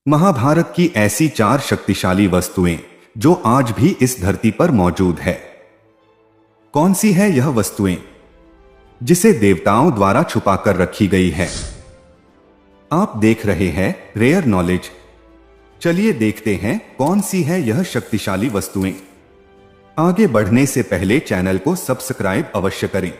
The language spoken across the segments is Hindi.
महाभारत की ऐसी 4 शक्तिशाली वस्तुएं जो आज भी इस धरती पर मौजूद है। कौन सी है यह वस्तुएं जिसे देवताओं द्वारा छुपा कर रखी गई है? आप देख रहे हैं रेयर नॉलेज। चलिए देखते हैं कौन सी है यह शक्तिशाली वस्तुएं। आगे बढ़ने से पहले चैनल को सब्सक्राइब अवश्य करें।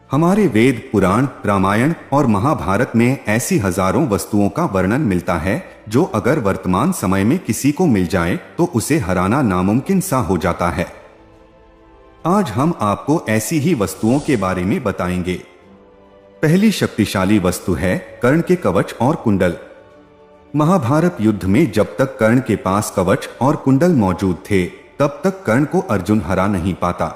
हमारे वेद, पुराण, रामायण और महाभारत में ऐसी हजारों वस्तुओं का वर्णन मिलता है जो अगर वर्तमान समय में किसी को मिल जाए तो उसे हराना नामुमकिन सा हो जाता है। आज हम आपको ऐसी ही वस्तुओं के बारे में बताएंगे। पहली शक्तिशाली वस्तु है कर्ण के कवच और कुंडल। महाभारत युद्ध में जब तक कर्ण के पास कवच और कुंडल मौजूद थे तब तक कर्ण को अर्जुन हरा नहीं पाता।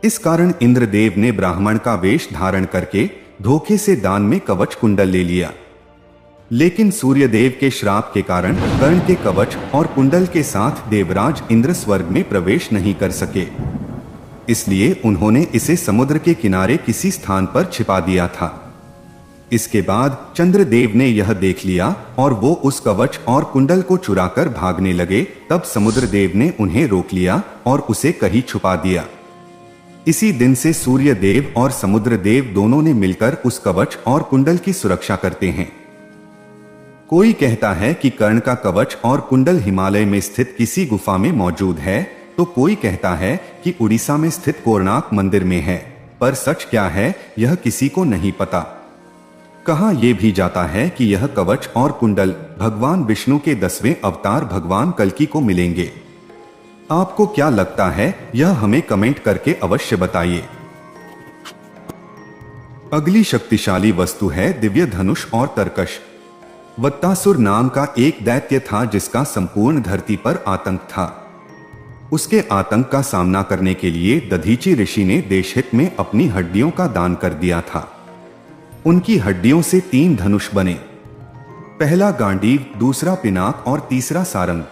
इस कारण इंद्रदेव ने ब्राह्मण का वेश धारण करके धोखे से दान में कवच कुंडल ले लिया। लेकिन सूर्यदेव के श्राप के कारण कर्ण के कवच और कुंडल के साथ देवराज इंद्र स्वर्ग में प्रवेश नहीं कर सके। इसलिए उन्होंने इसे समुद्र के किनारे किसी स्थान पर छिपा दिया था। इसके बाद चंद्रदेव ने यह देख लिया और वो उस कवच और कुंडल को चुराकर भागने लगे। तब समुद्रदेव ने उन्हें रोक लिया और उसे कहीं छुपा दिया। इसी दिन से सूर्य देव और समुद्र देव दोनों ने मिलकर उस कवच और कुंडल की सुरक्षा करते हैं। कोई कहता है कि कर्ण का कवच और कुंडल हिमालय में स्थित किसी गुफा में मौजूद है, तो कोई कहता है कि उड़ीसा में स्थित कोणार्क मंदिर में है। पर सच क्या है यह किसी को नहीं पता। कहा यह भी जाता है कि यह कवच और कुंडल भगवान विष्णु के 10वें अवतार भगवान कल्कि को मिलेंगे। आपको क्या लगता है यह हमें कमेंट करके अवश्य बताइए। अगली शक्तिशाली वस्तु है दिव्य धनुष और तरकश। वत्तासुर नाम का एक दैत्य था जिसका संपूर्ण धरती पर आतंक था। उसके आतंक का सामना करने के लिए दधीचि ऋषि ने देशहित में अपनी हड्डियों का दान कर दिया था। उनकी हड्डियों से 3 धनुष बने, पहला गांडीव, दूसरा पिनाक और तीसरा सारंग।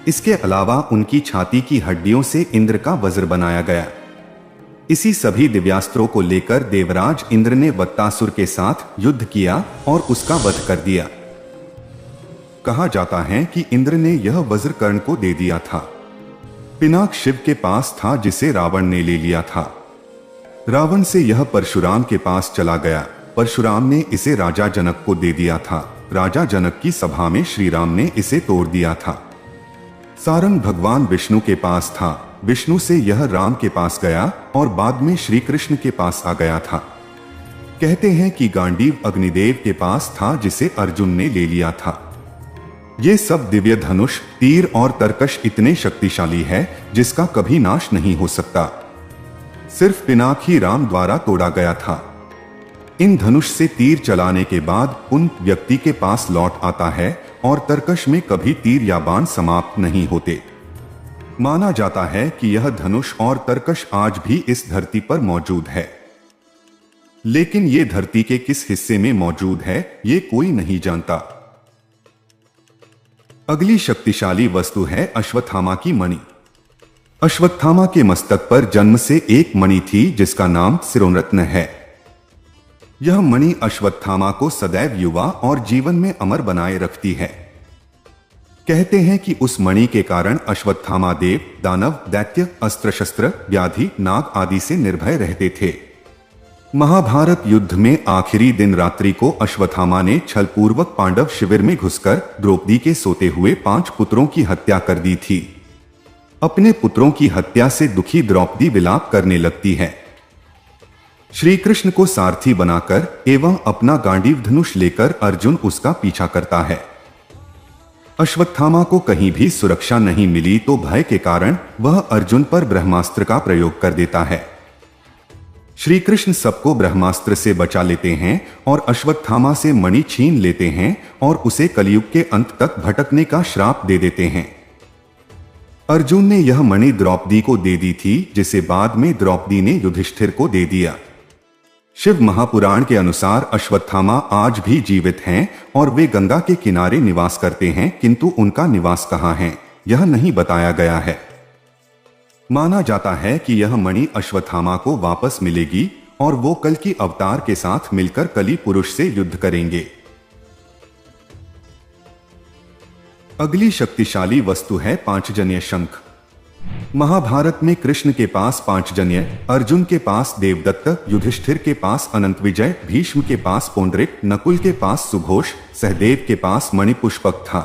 इसके अलावा उनकी छाती की हड्डियों से इंद्र का वज्र बनाया गया। इसी सभी दिव्यास्त्रों को लेकर देवराज इंद्र ने वत्तासुर के साथ युद्ध किया और उसका वध कर दिया। कहा जाता है कि इंद्र ने यह वज्र कर्ण को दे दिया था। पिनाक शिव के पास था जिसे रावण ने ले लिया था। रावण से यह परशुराम के पास चला गया। परशुराम ने इसे राजा जनक को दे दिया था। राजा जनक की सभा में श्री राम ने इसे तोड़ दिया था। सारंग भगवान विष्णु के पास था। विष्णु से यह राम के पास गया और बाद में श्री कृष्ण के पास आ गया था। कहते हैं कि गांडीव अग्निदेव के पास था जिसे अर्जुन ने ले लिया था। ये सब दिव्य धनुष, तीर और तरकश इतने शक्तिशाली है जिसका कभी नाश नहीं हो सकता। सिर्फ पिनाक ही राम द्वारा तोड़ा गया था। इन धनुष से तीर चलाने के बाद उन व्यक्ति के पास लौट आता है और तरकश में कभी तीर या बाण समाप्त नहीं होते। माना जाता है कि यह धनुष और तरकश आज भी इस धरती पर मौजूद है, लेकिन ये धरती के किस हिस्से में मौजूद है ये कोई नहीं जानता। अगली शक्तिशाली वस्तु है अश्वत्थामा की मणि। अश्वत्थामा के मस्तक पर जन्म से एक मणि थी जिसका नाम सिरोरत्न है। यह मणि अश्वत्थामा को सदैव युवा और जीवन में अमर बनाए रखती है। कहते हैं कि उस मणि के कारण अश्वत्थामा देव, दानव, दैत्य, अस्त्र शस्त्र, व्याधि, नाग आदि से निर्भय रहते थे। महाभारत युद्ध में आखिरी दिन रात्रि को अश्वत्थामा ने छलपूर्वक पांडव शिविर में घुसकर द्रौपदी के सोते हुए 5 पुत्रों की हत्या कर दी थी। अपने पुत्रों की हत्या से दुखी द्रौपदी विलाप करने लगती है। श्री कृष्ण को सारथी बनाकर एवं अपना गांडीव धनुष लेकर अर्जुन उसका पीछा करता है। अश्वत्थामा को कहीं भी सुरक्षा नहीं मिली तो भय के कारण वह अर्जुन पर ब्रह्मास्त्र का प्रयोग कर देता है। श्री कृष्ण सबको ब्रह्मास्त्र से बचा लेते हैं और अश्वत्थामा से मणि छीन लेते हैं और उसे कलयुग के अंत तक भटकने का श्राप दे देते हैं। अर्जुन ने यह मणि द्रौपदी को दे दी थी जिसे बाद में द्रौपदी ने युधिष्ठिर को दे दिया। शिव महापुराण के अनुसार अश्वत्थामा आज भी जीवित हैं और वे गंगा के किनारे निवास करते हैं, किंतु उनका निवास कहाँ है यह नहीं बताया गया है। माना जाता है कि यह मणि अश्वत्थामा को वापस मिलेगी और वो कल की अवतार के साथ मिलकर कली पुरुष से युद्ध करेंगे। अगली शक्तिशाली वस्तु है पांचजन्य शंख। महाभारत में कृष्ण के पास पांचजन्य, अर्जुन के पास देवदत्त, युधिष्ठिर के पास अनंत विजय, भीष्म के पास पौंड्रिक, नकुल के पास सुघोष, सहदेव के पास मणिपुष्पक था।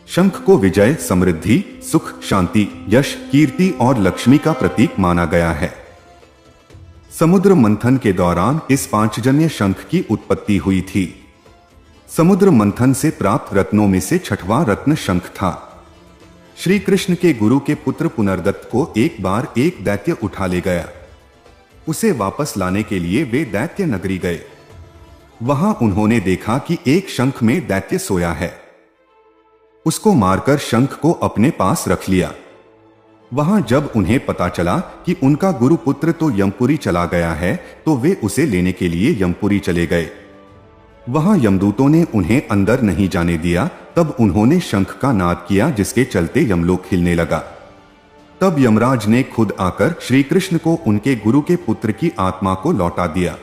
शंख को विजय, समृद्धि, सुख, शांति, यश, कीर्ति और लक्ष्मी का प्रतीक माना गया है। समुद्र मंथन के दौरान इस पांचजन्य शंख की उत्पत्ति हुई थी। समुद्र मंथन से प्राप्त रत्नों में से छठवां रत्न शंख था। श्री कृष्ण के गुरु के पुत्र पुनर्दत्त को एक बार एक दैत्य उठा ले गया। उसे वापस लाने के लिए वे दैत्य नगरी गए। वहां उन्होंने देखा कि एक शंख में दैत्य सोया है। उसको मारकर शंख को अपने पास रख लिया। वहां जब उन्हें पता चला कि उनका गुरु पुत्र तो यमपुरी चला गया है, तो वे उसे लेने के लिए यमपुरी चले गए। वहां यमदूतों ने उन्हें अंदर नहीं जाने दिया। तब उन्होंने शंख का नाद किया, जिसके चलते यमलोक हिलने लगा। तब यमराज ने खुद आकर श्री कृष्ण को उनके गुरु के पुत्र की आत्मा को लौटा दिया।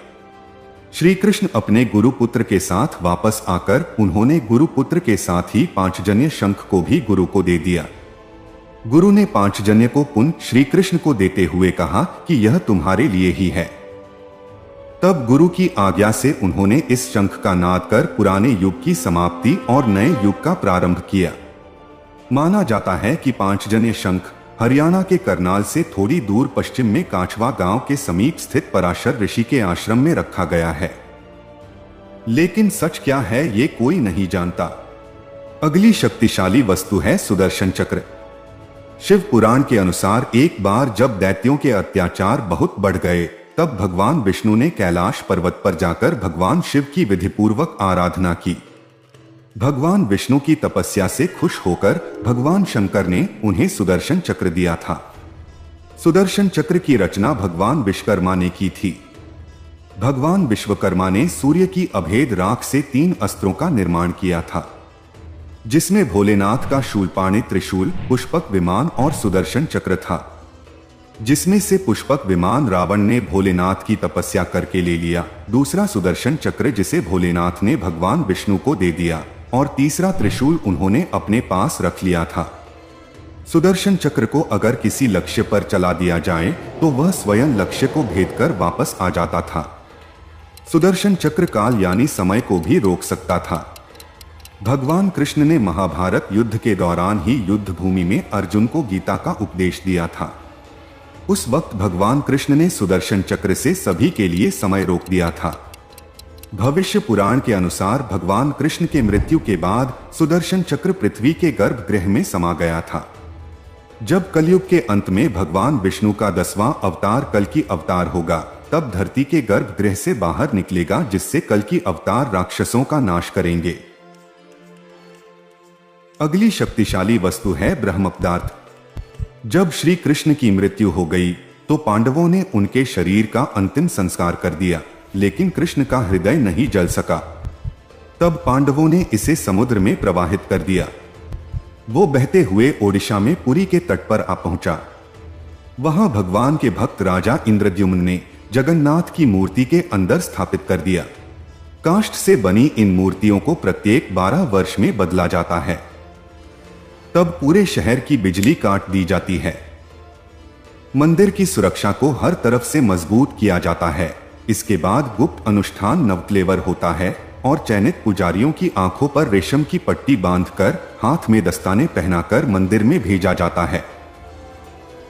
श्री कृष्ण अपने गुरु पुत्र के साथ वापस आकर उन्होंने गुरु पुत्र के साथ ही पांचजन्य शंख को भी गुरु को दे दिया। गुरु ने पांचजन्य को पुनः श्री कृष्ण को देते हुए कहा कि यह तुम्हारे लिए ही है। तब गुरु की आज्ञा से उन्होंने इस शंख का नाद कर पुराने युग की समाप्ति और नए युग का प्रारंभ किया। माना जाता है कि पांचजन्य शंख हरियाणा के करनाल से थोड़ी दूर पश्चिम में कांचवा गांव के समीप स्थित पराशर ऋषि के आश्रम में रखा गया है। लेकिन सच क्या है ये कोई नहीं जानता। अगली शक्तिशाली वस्तु है सुदर्शन चक्र। शिव पुराण के अनुसार एक बार जब दैत्यों के अत्याचार बहुत बढ़ गए, तब भगवान विष्णु ने कैलाश पर्वत पर जाकर भगवान शिव की विधिपूर्वक आराधना की। भगवान विष्णु की तपस्या से खुश होकर भगवान शंकर ने उन्हें सुदर्शन चक्र दिया था। सुदर्शन चक्र की रचना भगवान विश्वकर्मा ने की थी। भगवान विश्वकर्मा ने सूर्य की अभेद राख से 3 अस्त्रों का निर्माण किया था, जिसमें भोलेनाथ का शूलपाणी त्रिशूल, पुष्पक विमान और सुदर्शन चक्र था। जिसमें से पुष्पक विमान रावण ने भोलेनाथ की तपस्या करके ले लिया, दूसरा सुदर्शन चक्र जिसे भोलेनाथ ने भगवान विष्णु को दे दिया, और तीसरा त्रिशूल उन्होंने अपने पास रख लिया था। सुदर्शन चक्र को अगर किसी लक्ष्य पर चला दिया जाए तो वह स्वयं लक्ष्य को भेदकर वापस आ जाता था। सुदर्शन चक्र काल यानी समय को भी रोक सकता था। भगवान कृष्ण ने महाभारत युद्ध के दौरान ही युद्ध भूमि में अर्जुन को गीता का उपदेश दिया था। उस वक्त भगवान कृष्ण ने सुदर्शन चक्र से सभी के लिए समय रोक दिया था। भविष्य पुराण के अनुसार भगवान कृष्ण के मृत्यु के बाद सुदर्शन चक्र पृथ्वी के गर्भगृह में समा गया था। जब कलयुग के अंत में भगवान विष्णु का 10वां अवतार कल्कि अवतार होगा, तब धरती के गर्भगृह से बाहर निकलेगा, जिससे कल्कि अवतार राक्षसों का नाश करेंगे। अगली शक्तिशाली वस्तु है ब्रह्म पदार्थ। जब श्री कृष्ण की मृत्यु हो गई तो पांडवों ने उनके शरीर का अंतिम संस्कार कर दिया, लेकिन कृष्ण का हृदय नहीं जल सका। तब पांडवों ने इसे समुद्र में प्रवाहित कर दिया। वो बहते हुए ओडिशा में पुरी के तट पर आ पहुंचा। वहां भगवान के भक्त राजा इंद्रद्युम्न ने जगन्नाथ की मूर्ति के अंदर स्थापित कर दिया। काष्ठ से बनी इन मूर्तियों को प्रत्येक 12 वर्ष में बदला जाता है। तब पूरे शहर की बिजली काट दी जाती है। मंदिर की सुरक्षा को हर तरफ से मजबूत किया जाता है। इसके बाद गुप्त अनुष्ठान नवक्लेवर होता है और चयनित पुजारियों की आंखों पर रेशम की पट्टी बांधकर हाथ में दस्ताने पहनाकर मंदिर में भेजा जाता है।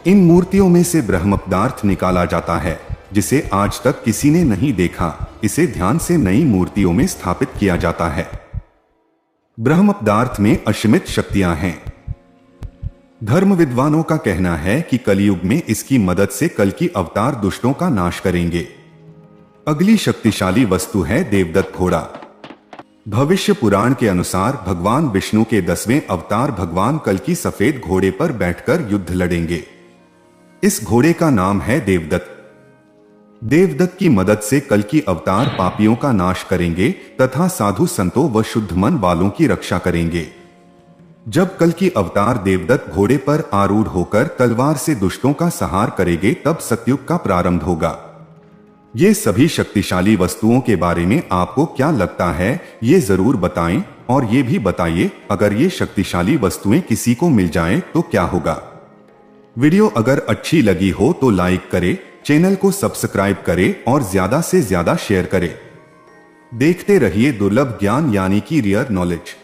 इन मूर्तियों में से ब्रह्म पदार्थ निकाला जाता है, जिसे आज तक किसी ने नहीं देखा। इसे ध्यान से नई मूर्तियों में स्थापित किया जाता है। ब्रह्म पदार्थ में असीमित शक्तियां हैं। धर्म विद्वानों का कहना है कि कलयुग में इसकी मदद से कल्कि अवतार दुष्टों का नाश करेंगे। अगली शक्तिशाली वस्तु है देवदत्त घोड़ा। भविष्य पुराण के अनुसार भगवान विष्णु के 10वें अवतार भगवान कल्कि सफेद घोड़े पर बैठकर युद्ध लड़ेंगे। इस घोड़े का नाम है देवदत्त। देवदत्त की मदद से कल्कि अवतार पापियों का नाश करेंगे तथा साधु संतों व शुद्ध मन वालों की रक्षा करेंगे। जब कल्कि अवतार देवदत्त घोड़े पर आरूढ़ होकर तलवार से दुष्टों का संहार करेंगे, तब सतयुग का प्रारंभ होगा। ये सभी शक्तिशाली वस्तुओं के बारे में आपको क्या लगता है, ये जरूर बताएं। और ये भी बताइए, अगर ये शक्तिशाली वस्तुएं किसी को मिल जाएं तो क्या होगा। वीडियो अगर अच्छी लगी हो तो लाइक करें, चैनल को सब्सक्राइब करें और ज्यादा से ज्यादा शेयर करें। देखते रहिए दुर्लभ ज्ञान यानी कि रियर नॉलेज।